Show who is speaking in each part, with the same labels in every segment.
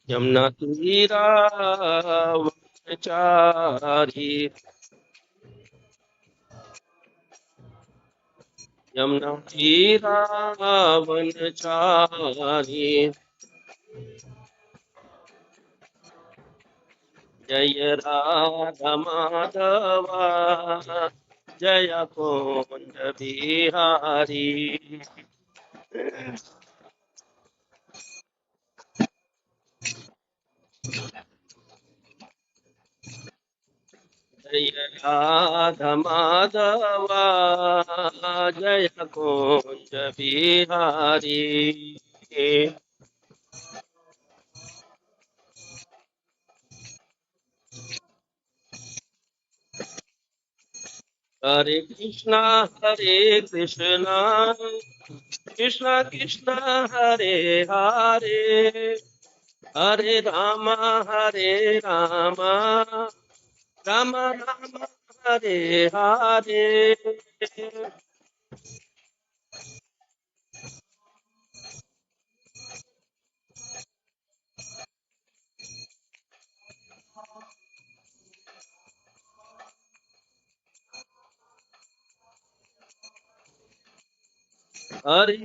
Speaker 1: यमुना तीरावनचारी यमुना तीरावनचारी जय राधा माधवा जय कुंज बिहारी जय राधा माधवा जय कुंज बिहारी हरे कृष्णा कृष्णा कृष्णा हरे हरे हरे राम राम राम हरे हरे हरे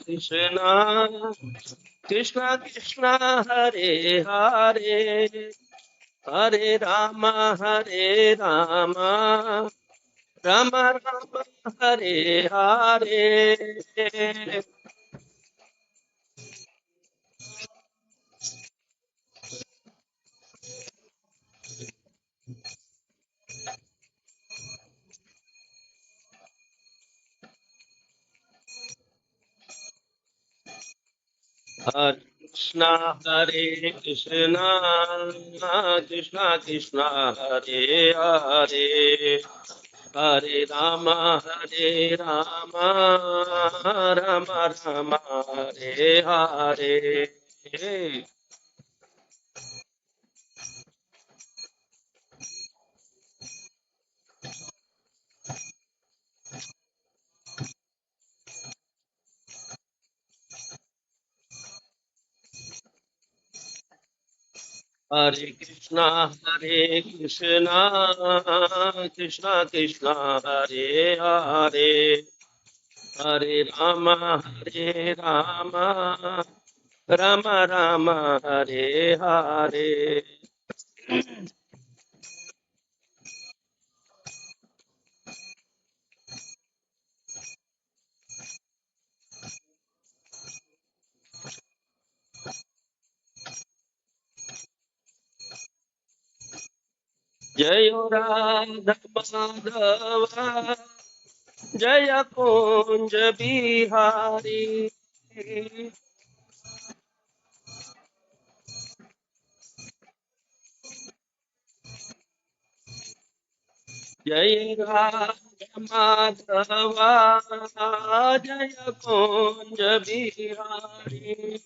Speaker 1: कृष्णा कृष्णा कृष्णा हरे हरे हरे राम राम राम हरे हरे हरे कृष्णा कृष्णा कृष्णा हरे हरे हरे राम राम राम हरे हरे हरे कृष्णा कृष्णा कृष्णा हरे हरे हरे राम राम राम हरे हरे जय राधा माधवा जय कुंज बिहारी जय राधा माधवा जय कुंज बिहारी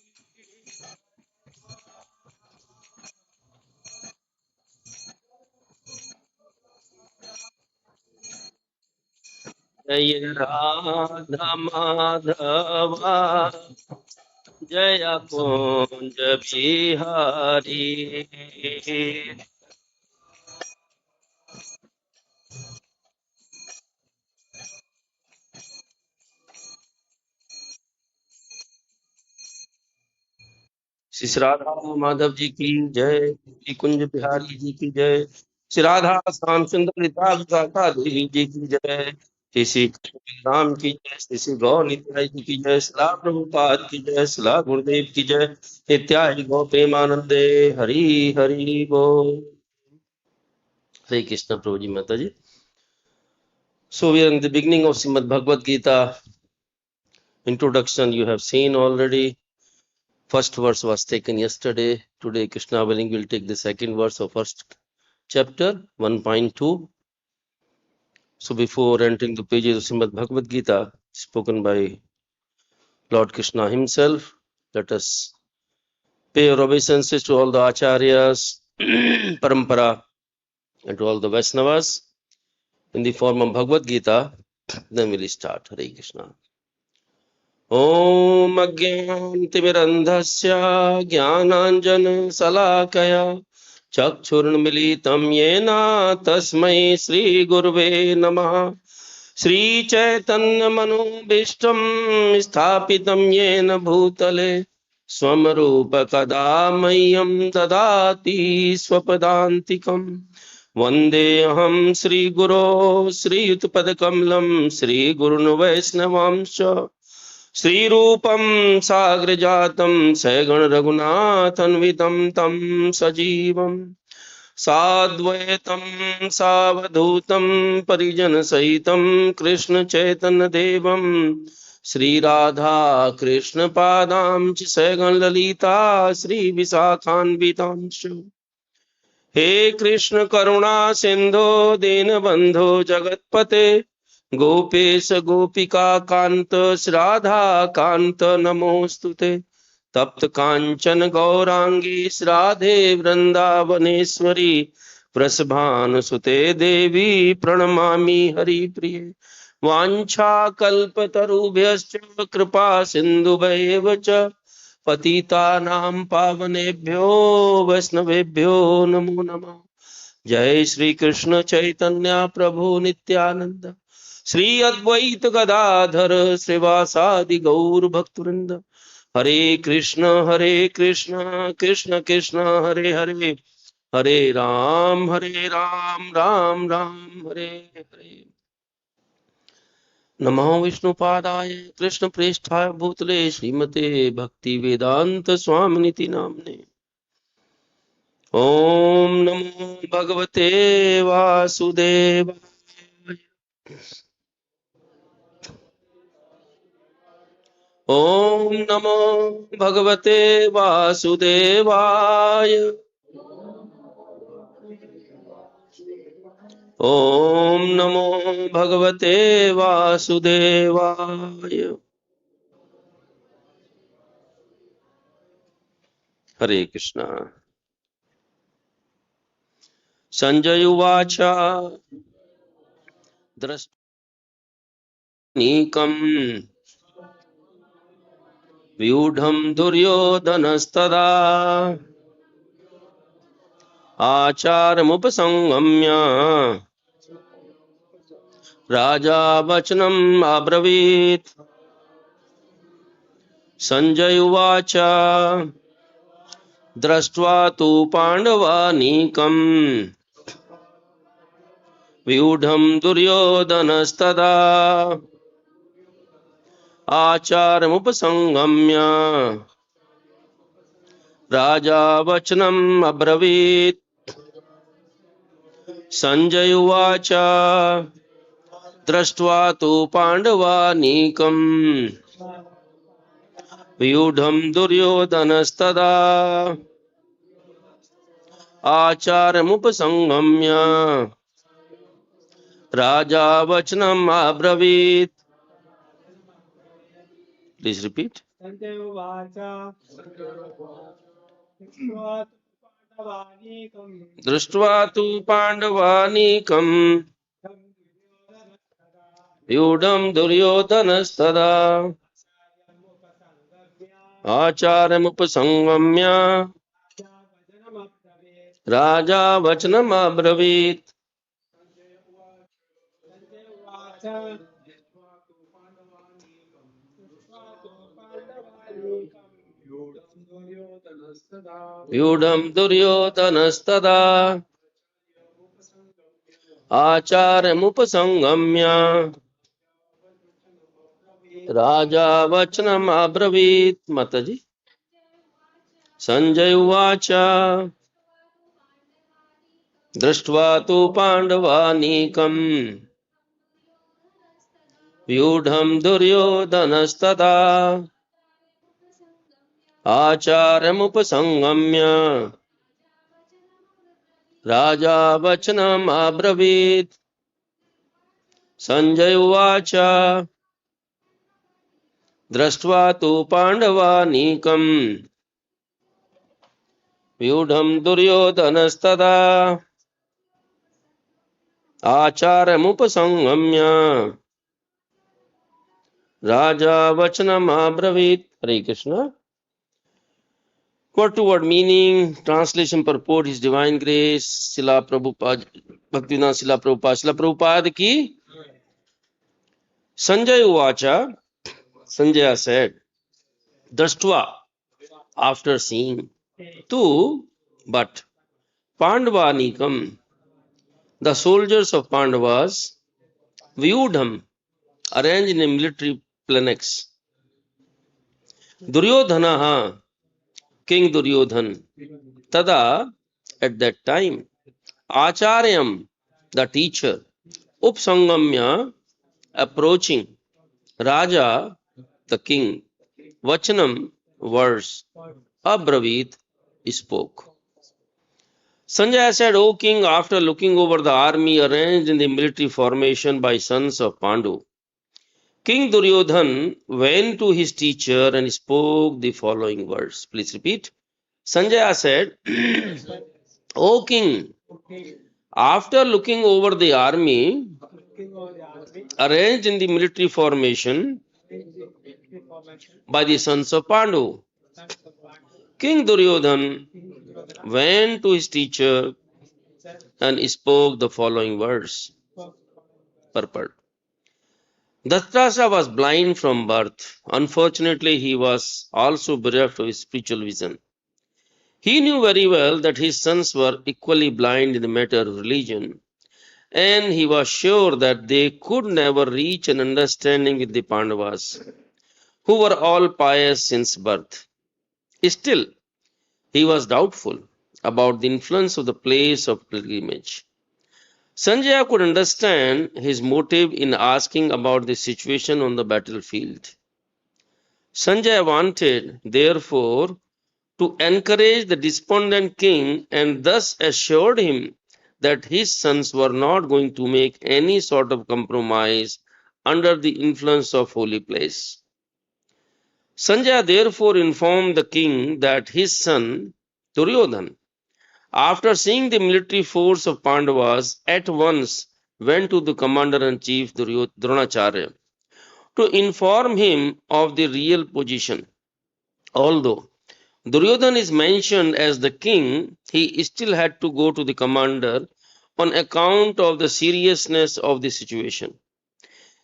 Speaker 1: जय राधा माधवा जय कुंज बिहारी श्री राधा माधव जी की जय, श्री कुंज बिहारी जी की जय, श्री राधा श्याम सुंदर राधा देवी जी की जय, श्री श्री कृष्ण राम की जय, श्री श्री गौर निताई जी की जय, श्री प्रभुपाद की जय, श्री गुरुदेव की जय, नित्याय गौ प्रेमानंदे हरि हरि बोल। हरे कृष्ण प्रभु जी माता जी। So we are in the beginning of Srimad Bhagavad Gita. Introduction you have seen already. First verse was taken yesterday. Today Krishna willing will take the second verse of first chapter 1.2. So before entering the pages of Srimad Bhagavad Gita spoken by Lord Krishna himself, let us pay our obeisances to all the acharyas, parampara, and to all the Vaishnavas in the form of Bhagavad Gita. Then we'll start. Hare Krishna. ॐ अज्ञानतिमिरन्धस्य ज्ञानाञ्जनशलाकया चक्षुरुन्मीलितं येन तस्मै श्रीगुरुवे नमः। श्रीचैतन्यमनोभीष्टं स्थापितं येन भूतले स्वं रूपकदा मह्यं ददाति स्वपदान्तिकम्। वन्देऽहं श्रीगुरो श्रीयुतपदकमलं श्रीगुरुन् वैष्णवांश्च श्रीरूपं साग्रजातं सगण रघुनाथन्वितं तं सजीवम् साद्वैतं सावधूतं परिजनसहितं कृष्ण चैतन्य देवं श्रीराधा कृष्ण पादां च सगण ललिता श्री विशाखान्वितांश्च। हे कृष्ण करुणा सिंधो दीनबंधो जगतपते गोपेश गोपिका कांत राधा कांत नमोस्तुते। तप्त कांचन गौरांगी राधे वृंदावनेश्वरी वृषभानुसुते देवी प्रणमामि हरिप्रिये। वाञ्छाकल्पतरुभ्यश्च कृपा सिन्धुभ्येव च पतितानां पावनेभ्यो वैष्णवेभ्यो नमो नमः। जय श्री कृष्ण चैतन्य प्रभु नित्यानंद श्री अद्वैत गदाधर श्रीवासादि गौर भक्तवृंद। हरे कृष्ण कृष्ण कृष्ण हरे हरे हरे राम राम राम हरे हरे। नमो विष्णुपादाय कृष्ण प्रेष्ठाय भूतले श्रीमते भक्ति वेदांत स्वामिनिति नामने। ओम नमो भगवते वासुदेवाय। ओम नमो भगवते वासुदेवाय। ओम नमो भगवते वासुदेवाय। हरे कृष्णा। संजय उवाच दृष्टनीकम् व्यूढम् दुर्योधनस्तदा आचारमुपसंगम्य राजा वचनम् अब्रवीत्। संजय उवाच दृष्ट्वा तु पाण्डवानीकम् व्यूढम् दुर्योधनस्तदा आचारमुपसंगम्य राजा वचनम् अब्रवीत्। संजय उवाच दृष्ट्वा तु पाण्डवानीकम् व्यूढम् दुर्योधनस्तदा आचारमुपसंगम्य राजा वचनम् अब्रवीत्। Please repeat. दृष्ट्वा तु पाण्डवानीकम् व्यूढम् दुर्योधनस्तदा आचारमुपसंगम्य राजा वचनम् अब्रवीत्। व्यूढम् दुर्योधनस्तदा आचारमुपसंगम्य राजा वचनम् अब्रवीत्। माताजी। संजय उवाच दृष्ट्वा तु पाण्डवानीकम् व्यूढम् दुर्योधनस्तदा आचारमुपसंगम्य राजा वचनम् अब्रवीत्। संजय उवाच दृष्ट्वा तु पाण्डवानीकम् व्यूढम् दुर्योधनस्तदा आचारमुपसंगम्य Raja Vachanam Abravit. Hare Krishna. Word to word meaning, translation purport, His Divine Grace, Srila Prabhupada, Bhaktivinoda Srila Prabhupada ki. Sanjay Uvacha, Sanjaya said, Dashtva, after seeing, tu, but Pandavanikam, the soldiers of Pandavas, Vyudham, arranged in a military phalanx. Duryodhanaha, King Duryodhan, Tada, at that time, Acharyam, the teacher, Upsangamya, approaching, Raja, the king, Vachanam, words, Abravit, spoke. Sanjaya said, O king, after looking over the army arranged in the military formation by sons of Pandu, King Duryodhan went to his teacher and spoke the following words. Please repeat. Sanjaya said, O king, after looking over the army arranged in the military formation by the sons of Pandu, King Duryodhan went to his teacher and spoke the following words. Purport. Dhritarashtra was blind from birth. Unfortunately, he was also bereft of his spiritual vision. He knew very well that his sons were equally blind in the matter of religion, and he was sure that they could never reach an understanding with the Pandavas, who were all pious since birth. Still, he was doubtful about the influence of the place of pilgrimage. Sanjaya could understand his motive in asking about the situation on the battlefield. Sanjaya wanted, therefore, to encourage the despondent king and thus assured him that his sons were not going to make any sort of compromise under the influence of holy place. Sanjaya therefore informed the king that his son, Duryodhan, after seeing the military force of Pandavas, at once went to the commander-in-chief Dronacharya to inform him of the real position. Although Duryodhan is mentioned as the king, he still had to go to the commander on account of the seriousness of the situation.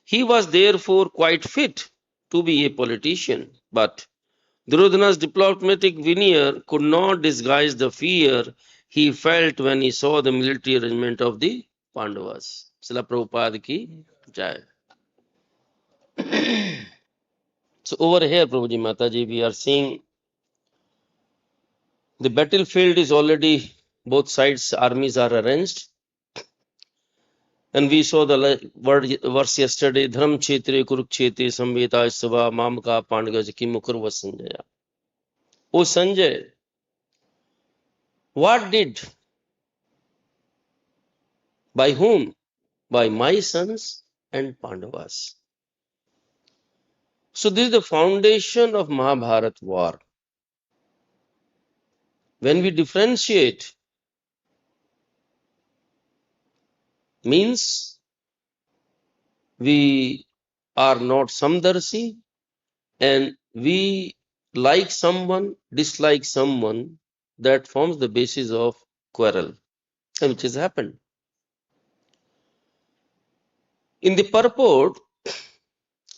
Speaker 1: He was therefore quite fit to be a politician, but Duryodhana's diplomatic veneer could not disguise the fear he felt when he saw the military arrangement of the Pandavas. Srila Prabhupada ki jai. So over here, Prabhuji Mataji, we are seeing the battlefield is already, both sides armies are arranged. And we saw the verse yesterday, Dharam Chetre Kurukshetre Samveta Sava Mamaka Pandagaja Kimukurva Sanjaya. O Sanjay, what did? By whom? By my sons and Pandavas. So this is the foundation of Mahabharata war. When we differentiate, means we are not samdarsi and we like someone, dislike someone, that forms the basis of quarrel, and which has happened. In the purport,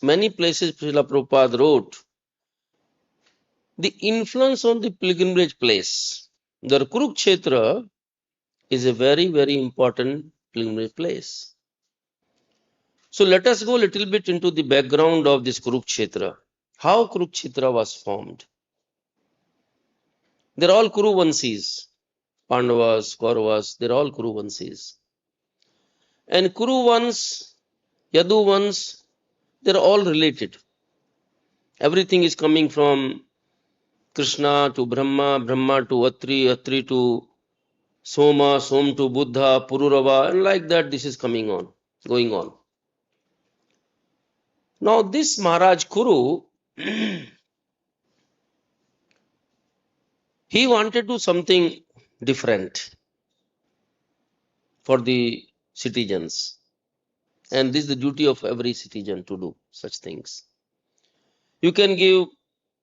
Speaker 1: many places Srila Prabhupada wrote, the influence on the pilgrimage place. The Kurukshetra is a very, very important pilgrimage place. So let us go a little bit into the background of this Kurukshetra. How Kurukshetra was formed. They're all Kuruvansis. Pandavas, Kauravas, they're all Kuruvansis. And Kuruvans, Yaduvans, they're all related. Everything is coming from Krishna to Brahma, Brahma to Atri, Atri to Soma, Som to Buddha, Pururava, and like that this is going on. Now this Maharaj Kuru, he wanted to do something different for the citizens. And this is the duty of every citizen to do such things. You can give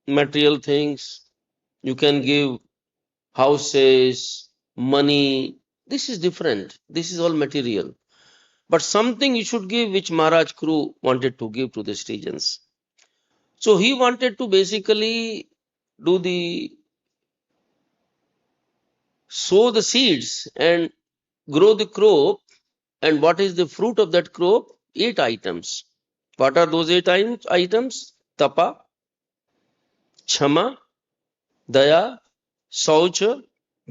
Speaker 1: material things, you can give houses, money. This is different. This is all material. But something you should give which Maharaj Kuru wanted to give to the regions. So he wanted to basically do the sow the seeds and grow the crop. And what is the fruit of that crop? 8 items. What are those 8 items? Tapa, Chama, Daya, Saucha,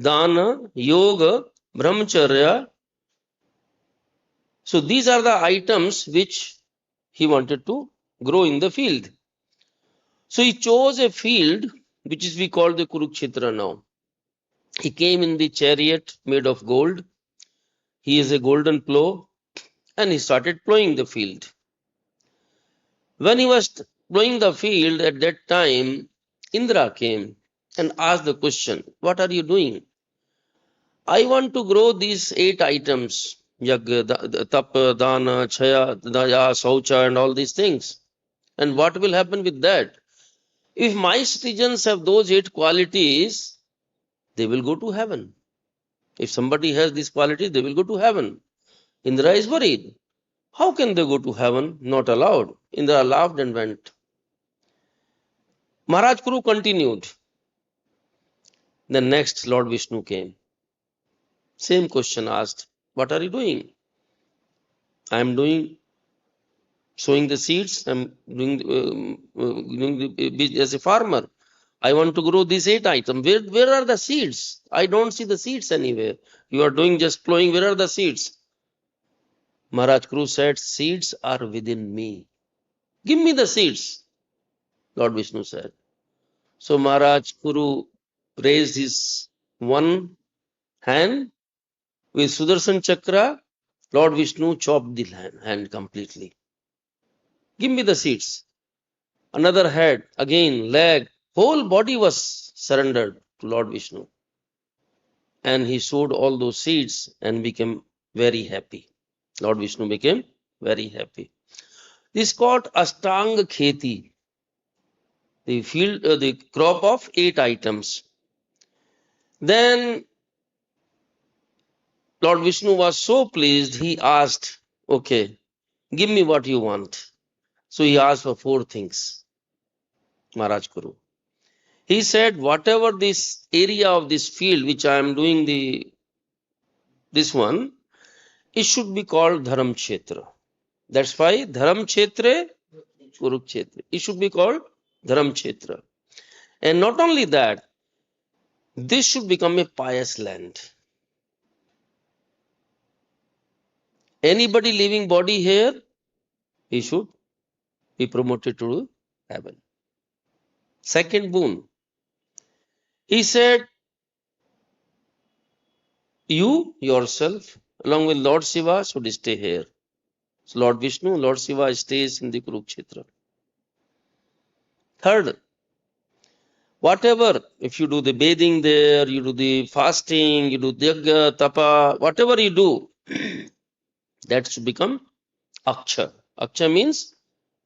Speaker 1: Dana, Yoga, Brahmacharya. So these are the items which he wanted to grow in the field. So he chose a field which is we call the Kurukshetra now. He came in the chariot made of gold. He is a golden plow and he started plowing the field. When he was plowing the field at that time, Indra came and asked the question, what are you doing? I want to grow these 8 items, Yagya, Tapa, Dana, Chaya, Daya, Saucha and all these things. And what will happen with that? If my citizens have those 8 qualities, they will go to heaven. If somebody has these qualities, they will go to heaven. Indra is worried. How can they go to heaven? Not allowed. Indra laughed and went. Maharaj Kuru continued. Then next Lord Vishnu came. Same question asked. What are you doing? I am doing sowing the seeds. I am doing the as a farmer. I want to grow these 8 items. Where are the seeds? I don't see the seeds anywhere. You are doing just plowing. Where are the seeds? Maharaj Kuru said, seeds are within me. Give me the seeds. Lord Vishnu said. So Maharaj Kuru raised his one hand with Sudarshan Chakra. Lord Vishnu chopped the hand completely. Give me the seeds. Another head, again, leg, whole body was surrendered to Lord Vishnu. And he sowed all those seeds and became very happy. Lord Vishnu became very happy. This is called Ashtanga Kheti, the field, the crop of 8 items. Then Lord Vishnu was so pleased, he asked, okay, give me what you want. So he asked for 4 things, Maharaj Kuru. He said, whatever this area of this field which I am doing this one, it should be called Dharam Kshetra. That's why Dharam Kshetra, Kurukshetra. It should be called Dharam Kshetra. And not only that, this should become a pious land. Anybody leaving body here, he should be promoted to heaven. Second boon. He said, you yourself, along with Lord Shiva, should stay here. So Lord Vishnu, Lord Shiva stays in the Kurukshetra. Third, whatever, if you do the bathing there, you do the fasting, you do yagya, tapa, whatever you do, that should become Aksha. Aksha means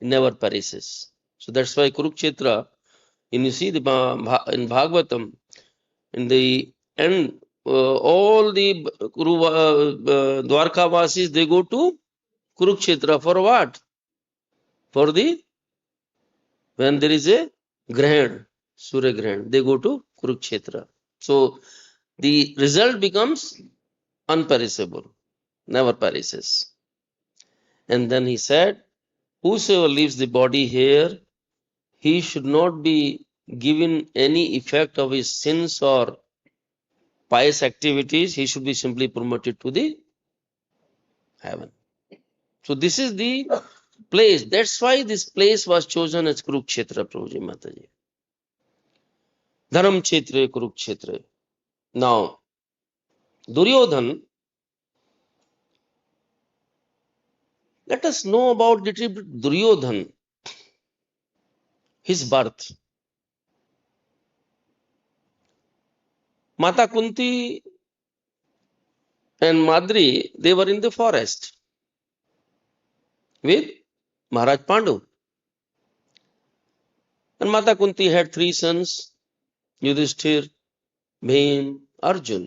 Speaker 1: never perishes. So that's why Kurukshetra, and you see in Bhagavatam, in the end, all the Dwarkavasis, they go to Kurukshetra for what? For the, when there is a Grahan, Surya Grahan, they go to Kurukshetra. So the result becomes unperishable, never perishes. And then he said, whosoever leaves the body here, he should not be given any effect of his sins or pious activities. He should be simply promoted to the heaven. So this is the place. That's why this place was chosen as Kurukshetra, Prabhuji Mataji. Dharam Kshetra, Kurukshetra. Now, Duryodhan, let us know about little bit Duryodhan, his birth. Mata Kunti and Madri, they were in the forest with Maharaj Pandu. And Mata Kunti had 3 sons, Yudhishthir, Bhim, Arjun.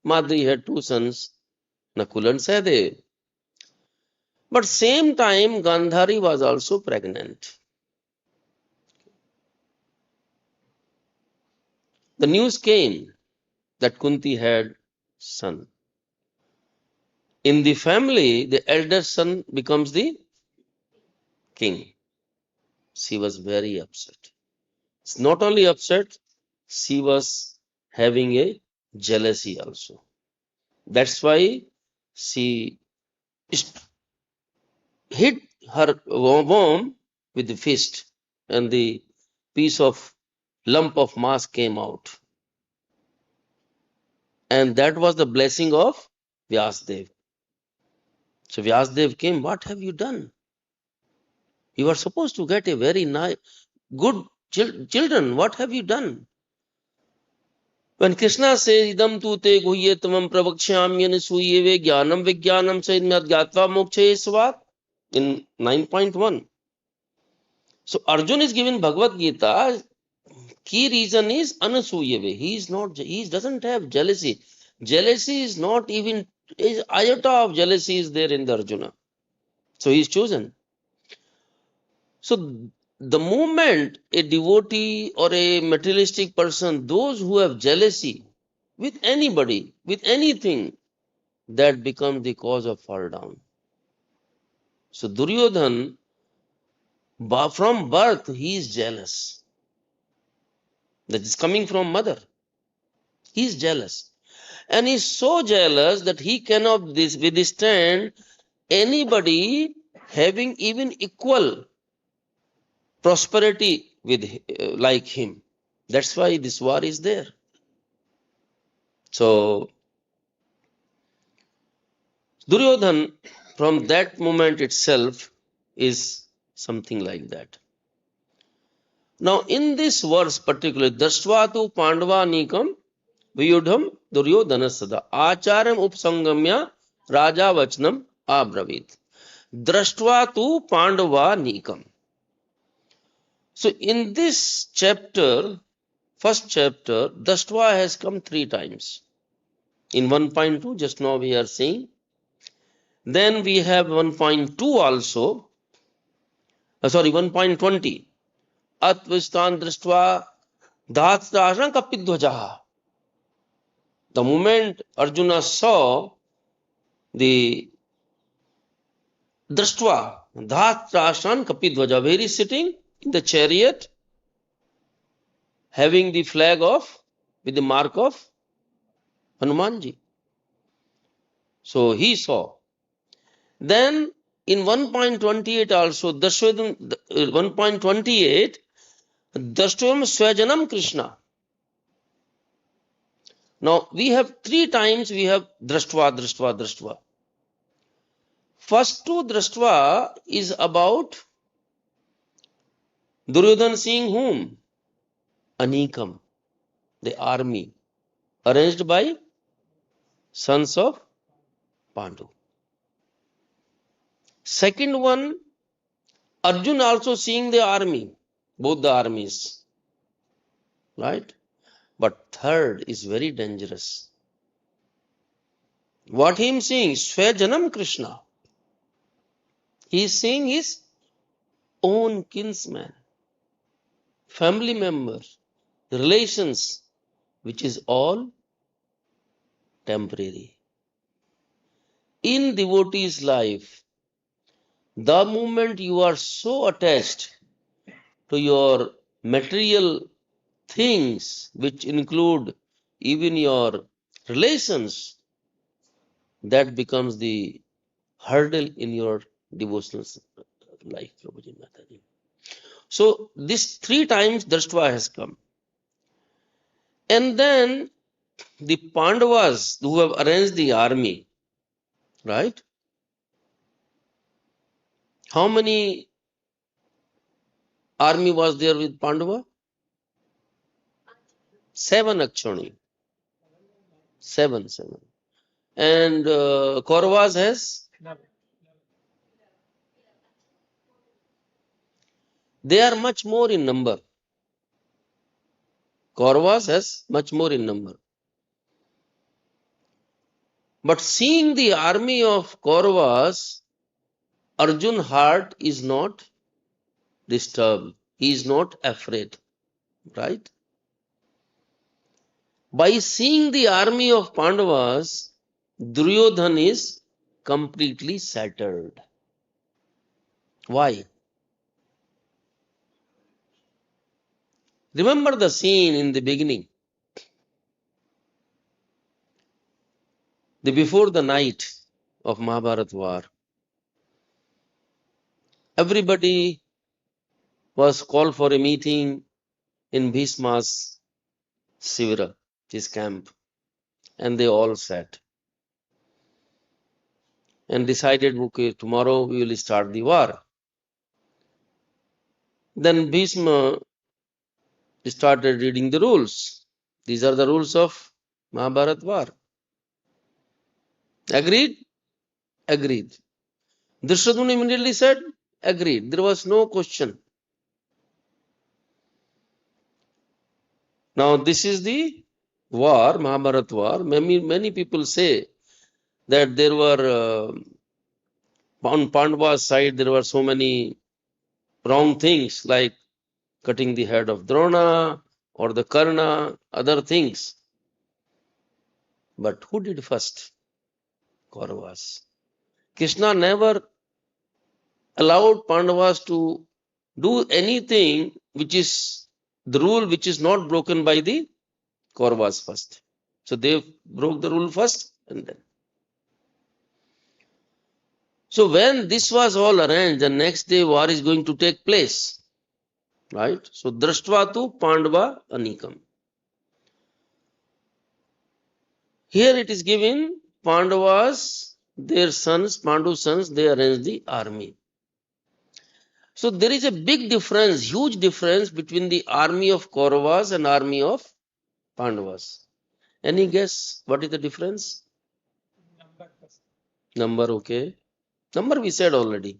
Speaker 1: Madri had 2 sons, Nakul and Sahadev. But same time, Gandhari was also pregnant. The news came that Kunti had son. In the family, the elder son becomes the king. She was very upset. It's not only upset, she was having a jealousy also. That's why she hit her womb with the fist, and the piece of lump of mass came out. And that was the blessing of Vyasdev. So Vyasdev came, what have you done? You are supposed to get a very nice, good children. What have you done? When Krishna says, idam tu te guhyetamam pravakshyamyan suyeve jnanam vijnanam saidmyat gyatva mokshe svat in 9.1. So Arjun is given Bhagavad-Gita. Key reason is anasuyeve. He doesn't have jealousy. Jealousy is not even, iota of jealousy is there in the Arjuna. So he is chosen. So the moment a devotee or a materialistic person, those who have jealousy with anybody, with anything, that becomes the cause of fall down. So Duryodhan, from birth, he is jealous. That is coming from mother. He is jealous. And he is so jealous that he cannot withstand anybody having even equal prosperity with like him. That's why this war is there. So Duryodhan, from that moment itself, is something like that. Now, in this verse particularly, Dastvatu Pandava Nikam Viyudham Duryodhana Sada Acharam Upsangamya Raja Vachnam Abravit. Drashtvatu Pandava Nikam. So, in this chapter, first chapter, Dashtva has come 3 times. In 1.2, just now we are seeing. Then we have 1.2 also. 1.20. Atvistan Drashtva Dhatsrasham Kapidhvajaha. The moment Arjuna saw the Drashtva Dhatsrasham Kapidhvaja, where he is sitting in the chariot, having the flag with the mark of Hanumanji. So he saw. Then in 1.28 also, 1.28, Drashtam Swajanam Krishna. Now we have 3 times we have Drashtva. First 2 Drashtva is about Duryodhan seeing whom? Anikam, the army, arranged by sons of Pandu. Second one, Arjun also seeing the army, both the armies, right? But third is very dangerous. What he is seeing? Swajanam Krishna. He is seeing his own kinsman, family member, relations, which is all temporary. In devotee's life, the moment you are so attached to your material things, which include even your relations, that becomes the hurdle in your devotional life. So this 3 times Drashtva has come. And then the Pandavas who have arranged the army, right? How many army was there with Pandava? 7 actually. 7. And Kauravas has? They are much more in number. Kauravas has much more in number. But seeing the army of Kauravas, Arjun's heart is not disturbed. He is not afraid. Right? By seeing the army of Pandavas, Duryodhan is completely shattered. Why? Remember the scene in the beginning. Before the night of Mahabharata war, everybody was called for a meeting in Bhishma's Shivara, his camp, and they all sat and decided, okay, tomorrow we will start the war. Then Bhishma started reading the rules. These are the rules of Mahabharata war. Agreed? Agreed. Drishadun immediately said, agreed. There was no question. Now this is the war, Mahabharata war. Many people say that there were, on Pandava's side, there were so many wrong things like cutting the head of Drona or the Karna, other things. But who did first? Kauravas. Krishna never allowed Pandavas to do anything which is the rule which is not broken by the Kauravas first. So they broke the rule first and then. So when this was all arranged, the next day war is going to take place. Right? So Drashtvatu Pandava Anikam. Here it is given Pandavas, their sons, Pandu's sons, they arranged the army. So there is a big difference, huge difference between the army of Kauravas and army of Pandavas. Any guess what is the difference? Number, okay. Number we said already.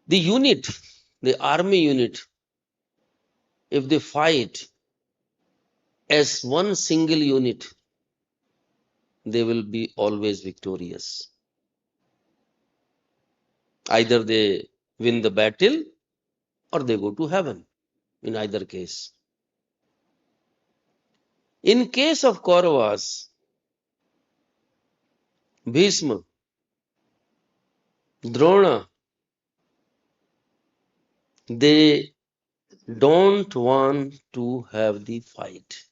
Speaker 1: The unit, the army unit, if they fight as one single unit, they will be always victorious. Either they win the battle or they go to heaven, in either case. In case of Kauravas, Bhishma, Drona, they don't want to have the fight.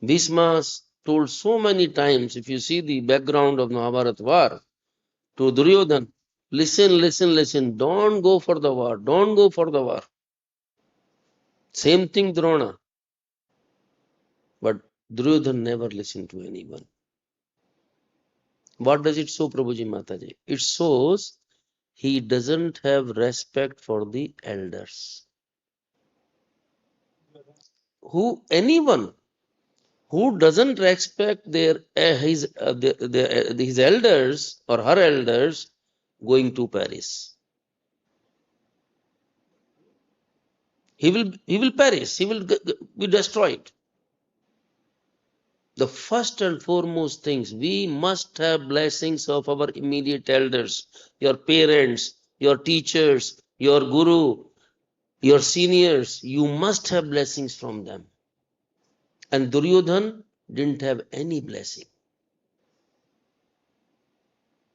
Speaker 1: Bhishma told so many times, if you see the background of Mahabharata war, to Duryodhan, listen, listen, listen, don't go for the war, don't go for the war. Same thing Drona. But Duryodhan never listened to anyone. What does it show, Prabhuji Mataji? It shows he doesn't have respect for the elders. Anyone who doesn't respect his elders or her elders going to perish. He will perish. He will be destroyed. The first and foremost things, we must have blessings of our immediate elders, your parents, your teachers, your guru, your seniors. You must have blessings from them. And Duryodhan didn't have any blessing.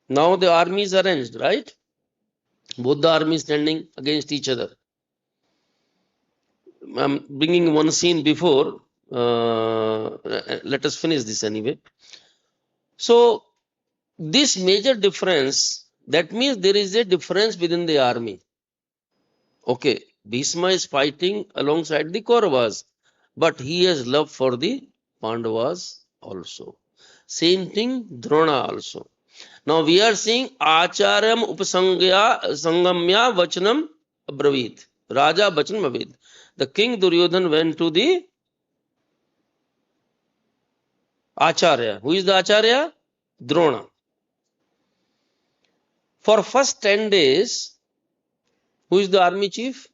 Speaker 1: Now the army is arranged, right? Both the armies standing against each other. I'm bringing one scene before. Let us finish this anyway. So this major difference, that means there is a difference within the army. Okay, Bhishma is fighting alongside the Kauravas, but he has love for the Pandavas also. Same thing Drona also. Now we are seeing Acharyam Upasangamya Vachanam Abravit. Raja Vachanam Abravit. The king Duryodhan went to the Acharya. Who is the Acharya? Drona. For first 10 days, who is the army chief?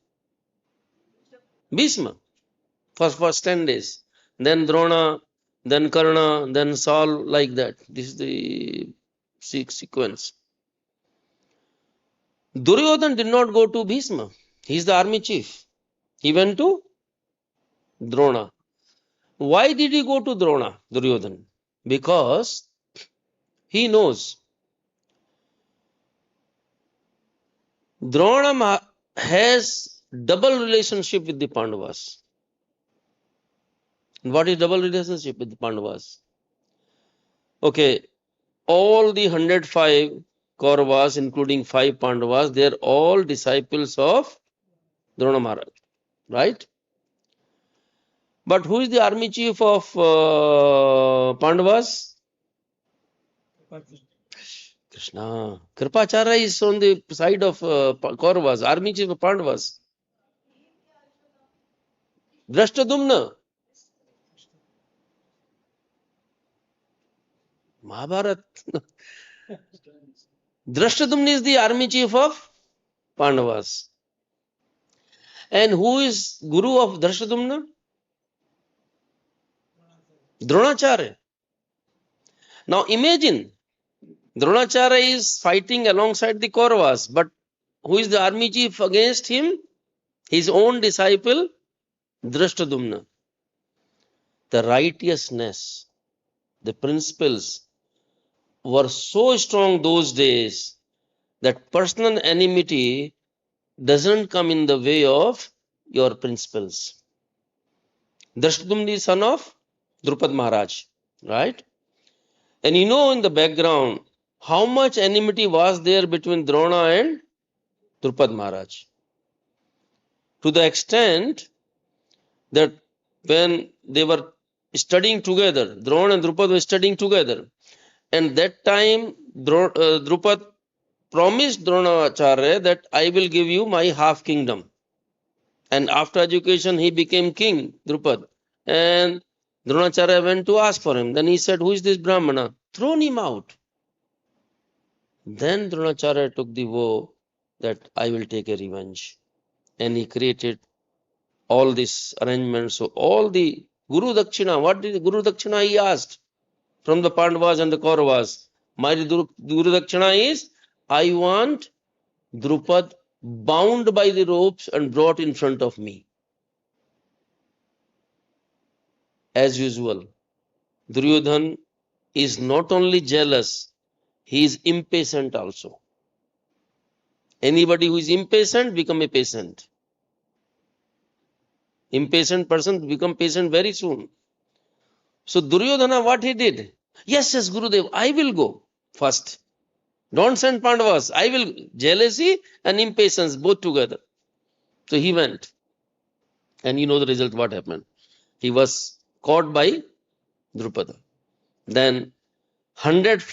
Speaker 1: Bhishma. For first 10 days. Then Drona, then Karna, then Saul, like that. This is the sequence. Duryodhan did not go to Bhishma. He is the army chief. He went to Drona. Why did he go to Drona, Duryodhan? Because he knows Drona has double relationship with the Pandavas. What is double relationship with the Pandavas? Okay, all the 105 Kauravas, including 5 Pandavas, they are all disciples of Drona Maharaj, right? But who is the army chief of Pandavas? Krishna. Kripacharya is on the side of Kauravas, army chief of Pandavas. Drashtadumna. Mahabharat. Drashtadumna is the army chief of Pandavas. And who is guru of Drashtadumna? Dronacharya. Now imagine, Dronacharya is fighting alongside the Kauravas, but who is the army chief against him? His own disciple, Drashtadumna. The righteousness, the principles were so strong those days that personal enmity doesn't come in the way of your principles. Drashtadumna is son of Drupad Maharaj, right? And you know in the background how much enmity was there between Drona and Drupad Maharaj. To the extent that when they were studying together, Drona and Drupad were studying together, and that time Drupad promised Dronacharya that I will give you my half kingdom. And after education, he became king, Drupad. And Dronacharya went to ask for him. Then he said, who is this Brahmana? Thrown him out. Then Dronacharya took the vow that I will take a revenge. And he created all these arrangements. So all the Guru Dakshina, what did Guru Dakshina he asked from the Pandavas and the Kauravas? My Guru Dakshina is, I want Drupad bound by the ropes and brought in front of me. As usual, Duryodhan is not only jealous, he is impatient also. Anybody who is impatient become a patient. Impatient person become patient very soon. So Duryodhana, what he did? Yes, Gurudev, I will go first. Don't send Pandavas. I will. Jealousy and impatience both together. So he went. And you know the result, what happened. He was caught by Drupada. Then 100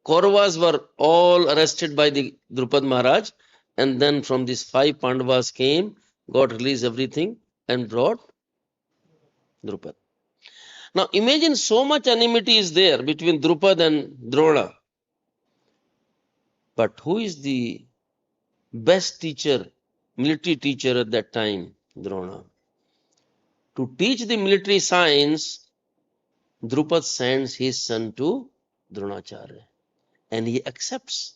Speaker 1: Kauravas were all arrested by the Drupad Maharaj. And then from these 5 Pandavas came, God released everything and brought Drupad. Now imagine so much enmity is there between Drupad and Drona. But who is the best teacher, military teacher at that time? Drona. To teach the military science, Drupad sends his son to Dronacharya. And he accepts.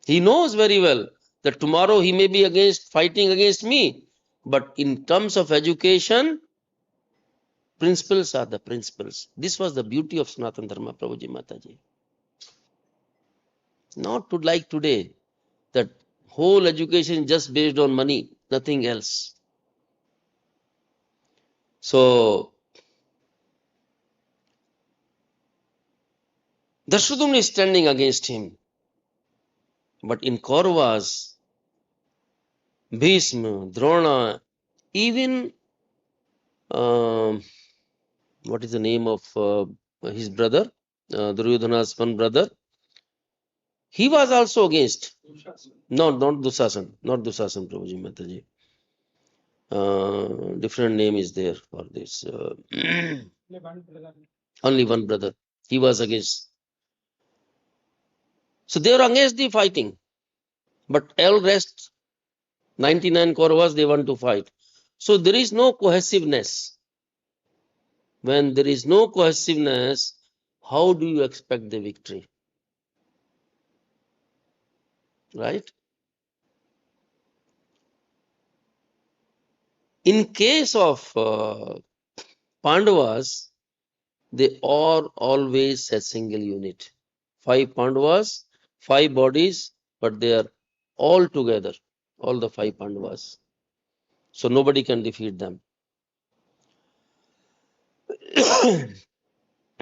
Speaker 1: He knows very well that tomorrow he may be fighting against me. But in terms of education, principles are the principles. This was the beauty of Sanatana Dharma, Prabhuji Mataji. Not to like today, that whole education is just based on money, nothing else. So, Drashadumna is standing against him. But in Kauravas, Bhishma, Drona, even what is the name of his brother, Duryodhana's one brother, he was also against. No, not Dusasan, Prabhuji Mataji. Different name is there for this. Only one brother. He was against. So they are against the fighting. But all rest, 99 Kauravas, they want to fight. So there is no cohesiveness. When there is no cohesiveness, how do you expect the victory? Right? In case of Pandavas, they are always a single unit. 5 Pandavas, 5 bodies, but they are all together, all the 5 Pandavas. So nobody can defeat them.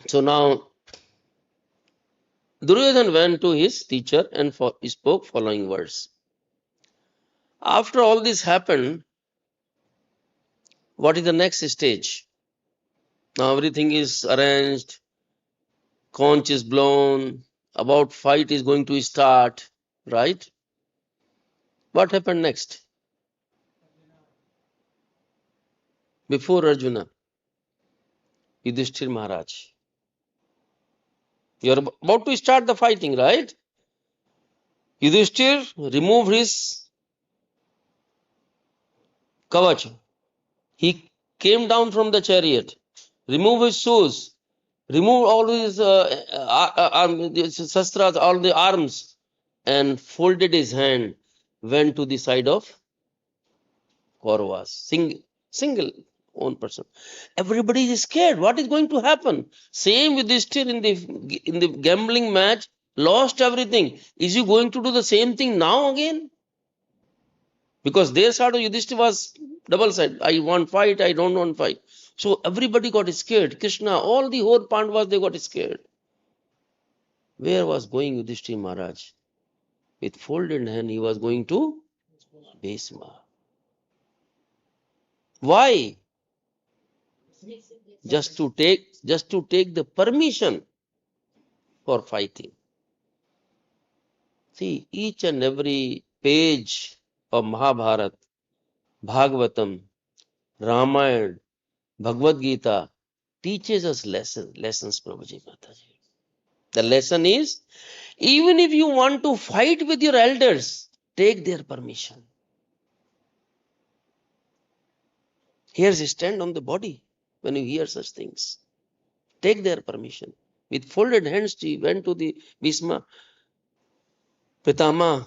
Speaker 1: So now Duryodhana went to his teacher and spoke following words. After all this happened, what is the next stage? Now everything is arranged, conch is blown, about fight is going to start, right? What happened next? Before Arjuna, Yudhishthir Maharaj. You are about to start the fighting, right? Yudhishthir removed his kavach. He came down from the chariot, removed his shoes, removed all his shastras, all the arms, and folded his hand, went to the side of Kauravas. Single own person. Everybody is scared. What is going to happen? Same with this still in the gambling match, lost everything. Is he going to do the same thing now again? Because their side of Yudhishthira was double side. I want fight, I don't want fight. So everybody got scared. Krishna, all the whole Pandavas, they got scared. Where was going Yudhishthira Maharaj? With folded hand, he was going to Bhisma. Why? Just to take the permission for fighting. See, each and every page of Mahabharata, Bhagavatam, Ramayana, Bhagavad-Gita teaches us lessons, Prabhuji Mataji. The lesson is, even if you want to fight with your elders, take their permission. Hairs stand on the body when you hear such things. Take their permission. With folded hands, he went to the Bhisma. Pitama,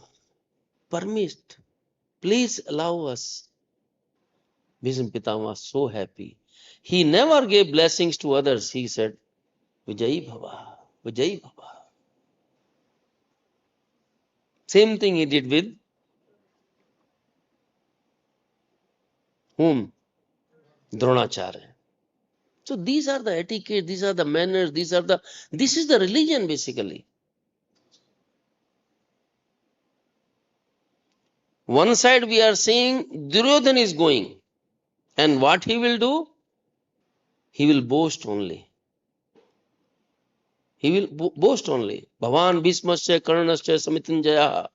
Speaker 1: permit. Please allow us. Bhisma Pitama was so happy. He never gave blessings to others. He said, Vijayi Bhava, Vijayi Bhava. Same thing he did with whom? Dronacharya. So these are the etiquette, these are the manners, this is the religion basically. One side we are saying Duryodhana is going, and what he will do? He will boast only. He will boast only. Bhavan Bhismasya Karnasya Samitinjaya.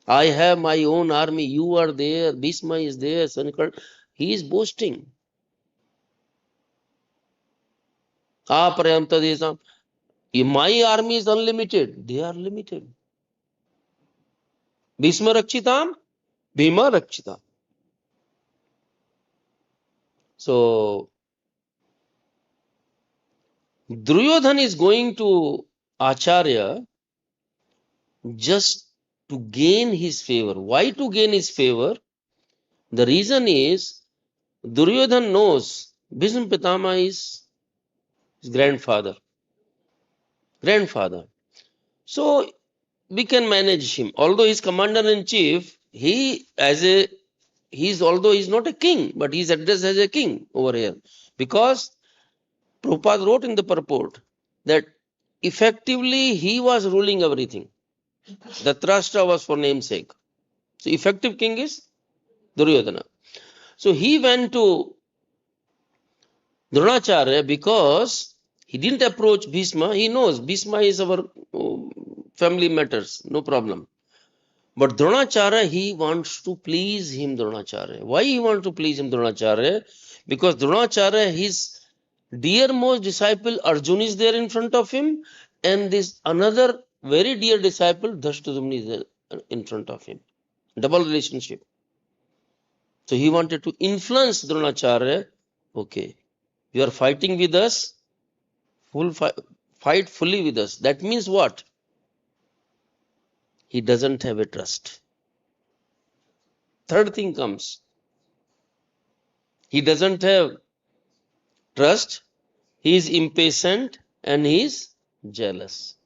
Speaker 1: I have my own army, you are there, Bhisma is there, he is boasting. Aparayamta Desam. My army is unlimited. They are limited. Bhisma Rakshitam, Bhima Rakshita. So, Duryodhana is going to Acharya just to gain his favor. Why to gain his favor? The reason is Duryodhana knows Bhisma Pitama is his grandfather. So we can manage him. Although he's commander-in-chief, although he's not a king, but he's addressed as a king over here. Because Prabhupada wrote in the purport that effectively he was ruling everything. Dhritarashtra was for namesake. So effective king is Duryodhana. So he went to Dronacharya because he didn't approach Bhisma. He knows Bhisma is our family matters, no problem. But Dronacharya, he wants to please him, Dronacharya. Why he wants to please him, Dronacharya? Because Dronacharya, his dearmost disciple Arjuna is there in front of him, and this another very dear disciple, Dhritarashtra is in front of him. Double relationship. So he wanted to influence Dronacharya. Okay, you are fighting with us, fight fully with us. That means what? He doesn't have a trust. Third thing comes. He doesn't have trust, he is impatient, and he is jealous.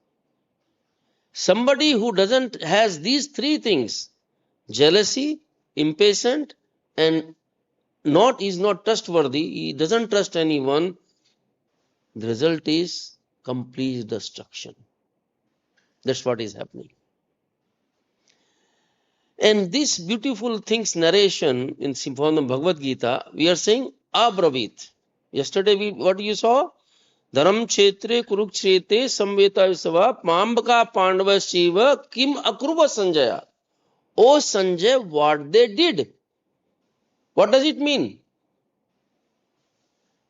Speaker 1: Somebody who doesn't has these three things, jealousy, impatient, and is not trustworthy, he doesn't trust anyone, the result is complete destruction. That's what is happening. And this beautiful things narration in from the Bhagavad-Gita, we are saying abravit. Yesterday what you saw? धर्म क्षेत्रे कुरुक्षेत्रे संवेता विसवा मांबका पांडव शिव किम अकुर्व Sanjay. Oh Sanjay, what they did? What does it mean?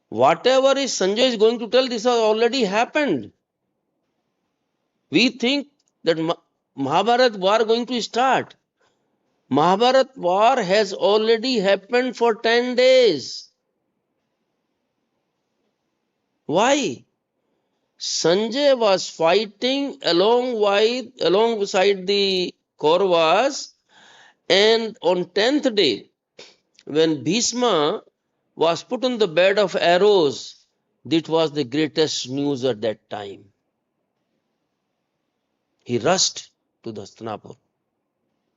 Speaker 1: Whatever is Sanjay is going to tell, this has already happened. We think that Mahabharat war going to start. Mahabharat war has already happened for 10 days. Why? Sanjay was fighting alongside the Kauravas, and on 10th day, when Bhishma was put on the bed of arrows, that was the greatest news at that time. He rushed to the Hastinapur.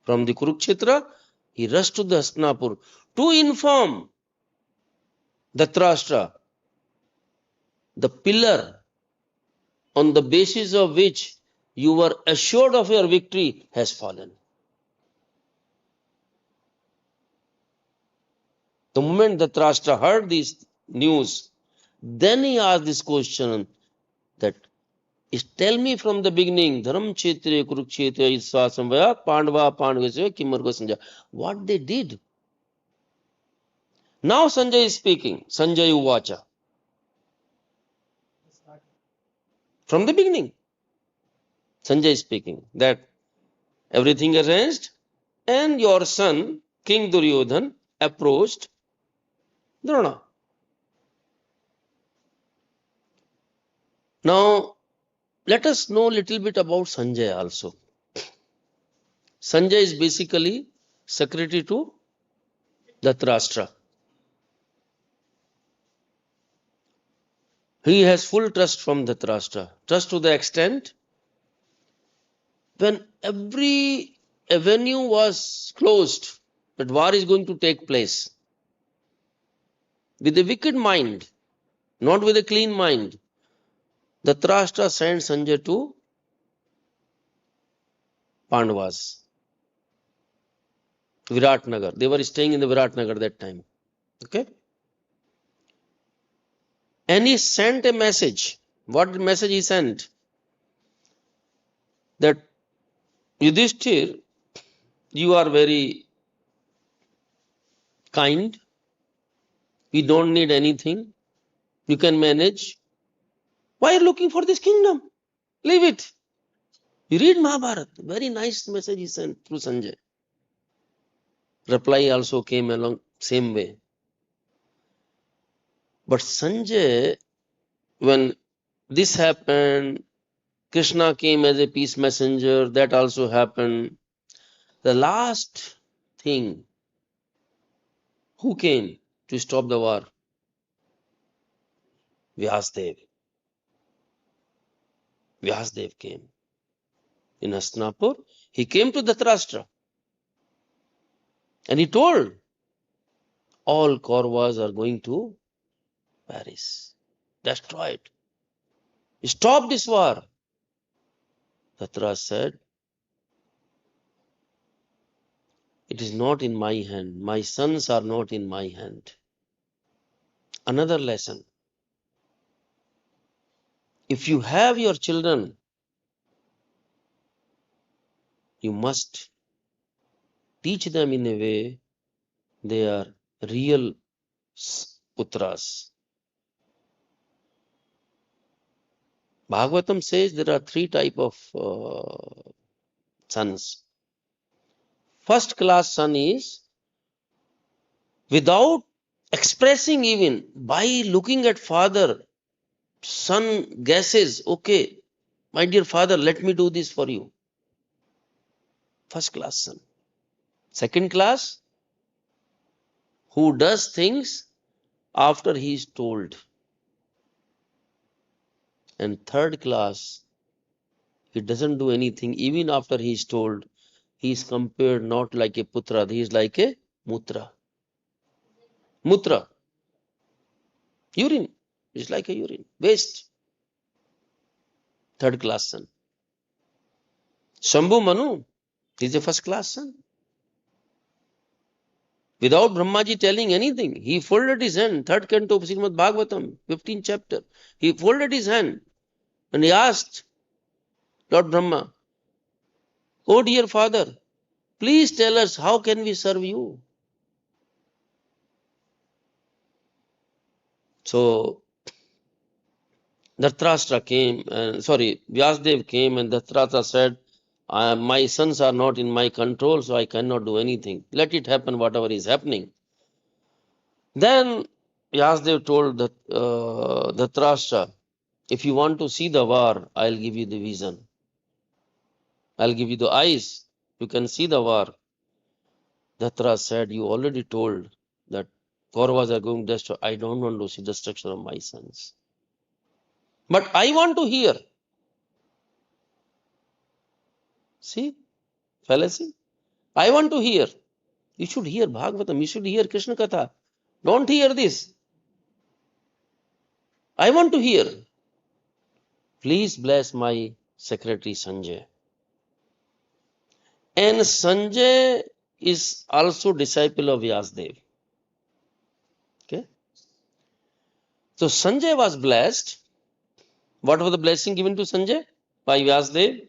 Speaker 1: From the Kurukshetra, he rushed to the Hastinapur to inform Dhritarashtra, the pillar on the basis of which you were assured of your victory has fallen. The moment Dhritarashtra heard this news, then he asked this question that, tell me from the beginning, Dharam Kshetre Kurukshetre Isvasamvaya Pandava Pandavasya Kimarga Sanjaya. What they did. Now Sanjay is speaking. Sanjay Uvacha. From the beginning, Sanjay is speaking that everything arranged, and your son, King Duryodhan, approached Drona. Now, let us know a little bit about Sanjay also. Sanjay is basically secretary to Dhritarashtra. He has full trust from Dhritarashtra. Trust to the extent when every avenue was closed, that war is going to take place. With a wicked mind, not with a clean mind, Dhritarashtra sent Sanjay to Pandavas, Viratnagar. They were staying in the Viratnagar that time. Okay? And he sent a message. What message he sent? That Yudhishthir, you are very kind. We don't need anything. You can manage. Why are you looking for this kingdom? Leave it. You read Mahabharata. Very nice message he sent through Sanjay. Reply also came along same way. But Sanjay, when this happened, Krishna came as a peace messenger, that also happened. The last thing, who came to stop the war? Vyasdev. Vyasdev came. In Hastinapur, he came to Dhritarashtra. And he told, all Kauravas are going to perish. Destroyed. Stop this war. Dhritarashtra said, it is not in my hand. My sons are not in my hand. Another lesson. If you have your children, you must teach them in a way they are real putras. Bhagavatam says there are three types of sons. First class son is without expressing, even by looking at father, son guesses, okay, my dear father, let me do this for you. First class son. Second class, who does things after he is told. And third class, he doesn't do anything even after he is told. He is compared not like a putra, he is like a mutra. Mutra, urine, is like a urine, waste. Third class son. Shambhu Manu is a first class son. Without Brahmaji telling anything, he folded his hand. Third canto of Srimad Bhagavatam, 15th chapter. He folded his hand and he asked Lord Brahma, "Oh dear father, please tell us how can we serve you?" So Dhritarashtra came, Vyasdev came, and Dhritarashtra said, my sons are not in my control, so I cannot do anything. Let it happen, whatever is happening. Then Vyasdev told Dhritarashtra, if you want to see the war, I'll give you the vision. I'll give you the eyes. You can see the war. Dhritarashtra said, you already told that Kauravas are going to destroy. I don't want to see destruction of my sons. But I want to hear. See, fallacy. I want to hear. You should hear Bhagavatam. You should hear Krishna Katha. Don't hear this. I want to hear. Please bless my secretary Sanjay. And Sanjay is also disciple of Vyasdev. Okay. So Sanjay was blessed. What was the blessing given to Sanjay by Vyasdev?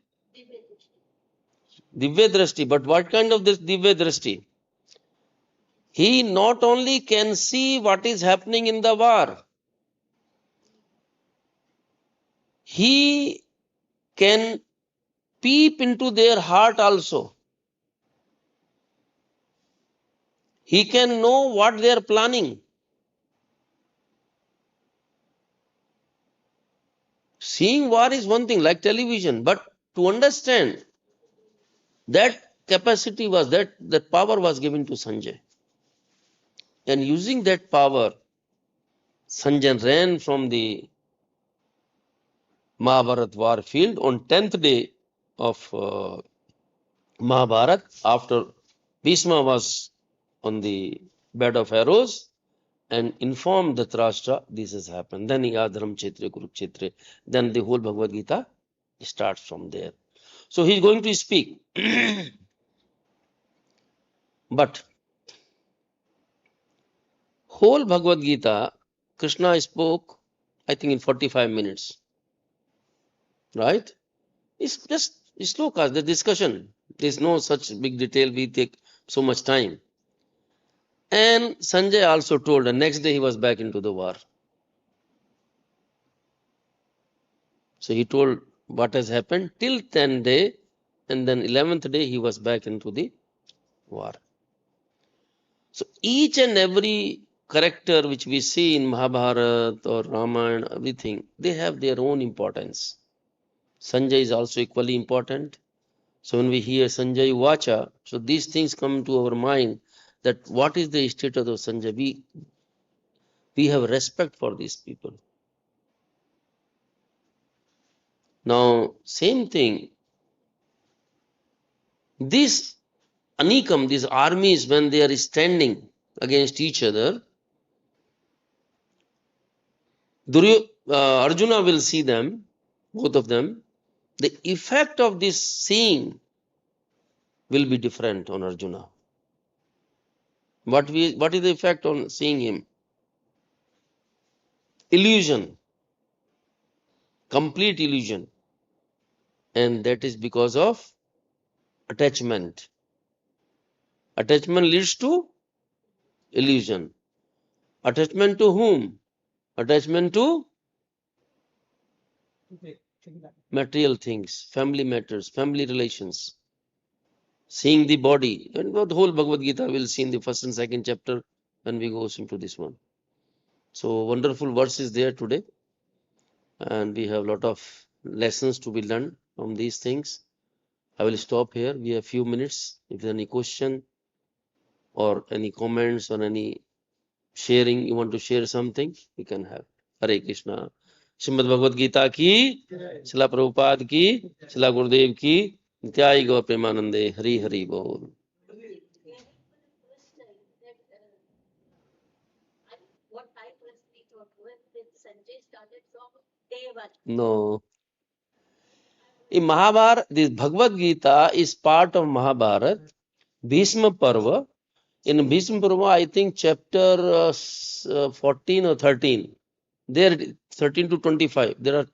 Speaker 1: Divya Drashti. But what kind of this Divya Drashti? He not only can see what is happening in the war, he can peep into their heart also. He can know what they are planning. Seeing war is one thing, like television, but to understand that capacity was, that power was given to Sanjay. And using that power, Sanjay ran from the Mahabharat war field on 10th day of Mahabharat, after Bhishma was on the bed of arrows, and informed Dhritarashtra this has happened. Then Yadharam Kshetre, Kurukshetre. Then the whole Bhagavad-Gita starts from there. So he is going to speak. But whole Bhagavad-Gita, Krishna spoke, I think, in 45 minutes. Right? It's just slokas, the discussion. There's no such big detail, we take so much time. And Sanjay also told, the next day he was back into the war. So he told what has happened till 10th day, and then 11th day he was back into the war. So each and every character which we see in Mahabharata or Ramayana, everything, they have their own importance. Sanjay is also equally important. So when we hear Sanjay Vacha, so these things come to our mind, that what is the status of Sanjay? We have respect for these people. Now, same thing, these Anikam, these armies, when they are standing against each other, Arjuna will see them, both of them. The effect of this seeing will be different on Arjuna. What is the effect on seeing him? Illusion, complete illusion. And that is because of attachment. Attachment leads to illusion. Attachment to whom? Attachment to material things, family matters, family relations, seeing the body. And the whole Bhagavad-Gita we'll see in the first and second chapter when we go into this one. So wonderful verses there today. And we have a lot of lessons to be learned from these things. I will stop here. We have few minutes. If there's any question or any comments or any sharing, you want to share something, you can have. Hare Krishna. Shrimad Bhagavad Gita की, शिला प्रभुपाद की, शिला गुरुदेव की, नित्याय गौर प्रेमानंदे, हरि हरि बोल. No. In Mahabharata, this Bhagavad Gita is part of Mahabharata, Bhishma Parva. In Bhishma Parva, I think chapter 14 or 13. There 13 to 25. There are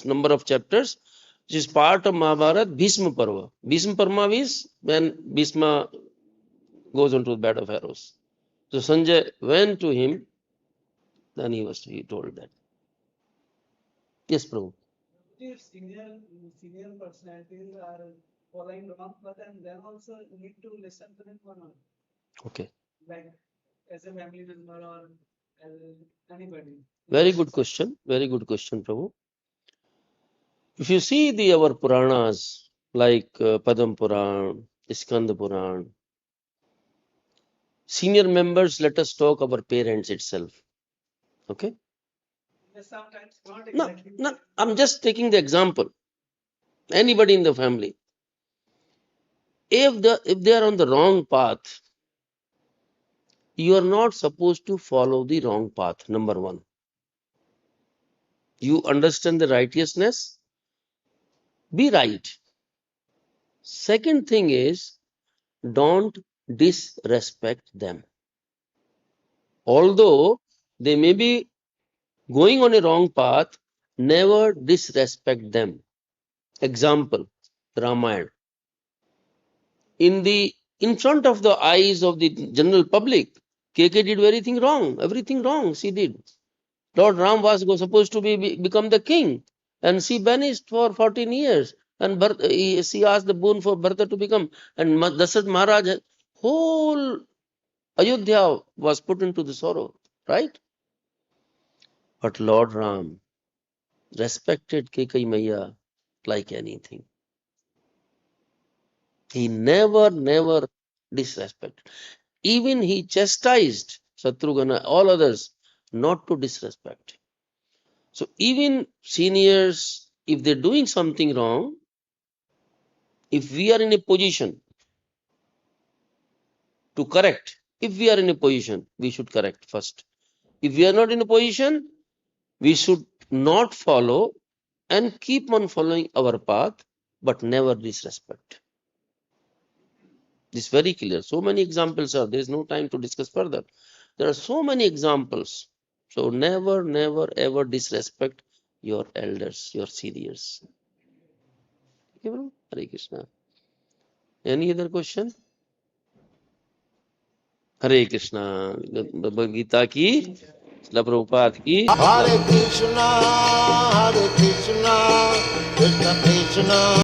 Speaker 1: number of chapters, which is part of Mahabharata, Bhishma Parva. Bhishma Parva is when Bhishma goes onto the bed of arrows. So Sanjay went to him, then he told that. Yes, Prabhu.
Speaker 2: Senior personalities are following wrong path, and then also need to listen to them or not.
Speaker 1: Okay.
Speaker 2: Like as a family member or as anybody.
Speaker 1: Very good question. Very good question, Prabhu. If you see our Puranas like Padam Puran, Skanda Puran, senior members, let us talk our parents itself. Okay?
Speaker 2: Sometimes not exactly.
Speaker 1: No, I'm just taking the example. Anybody in the family. If they are on the wrong path, you are not supposed to follow the wrong path, number one. You understand the righteousness, be right. Second thing is, don't disrespect them. Although they may be going on a wrong path, never disrespect them. Example, Ramayana. In front of the eyes of the general public, KK did everything wrong she did. Lord Ram was supposed to become the king, and she banished for 14 years, and she asked the boon for Bharata to become, and Dasharatha Maharaj, whole Ayodhya was put into the sorrow, right? But Lord Ram respected Kekai Maya like anything. He never disrespected. Even he chastised Shatrugana, all others, not to disrespect. So even seniors, if they're doing something wrong, if we are in a position to correct, we should correct first. If we are not in a position, we should not follow and keep on following our path, but never disrespect. This is very clear. So many examples are. There is no time to discuss further. There are so many examples. So never ever disrespect your elders, your seniors. Okay, bro? Hare Krishna. Any other question? Hare Krishna. Bhagavad-Gita ki, Srila Prabhupada ki.
Speaker 3: Hare Krishna, Krishna Krishna.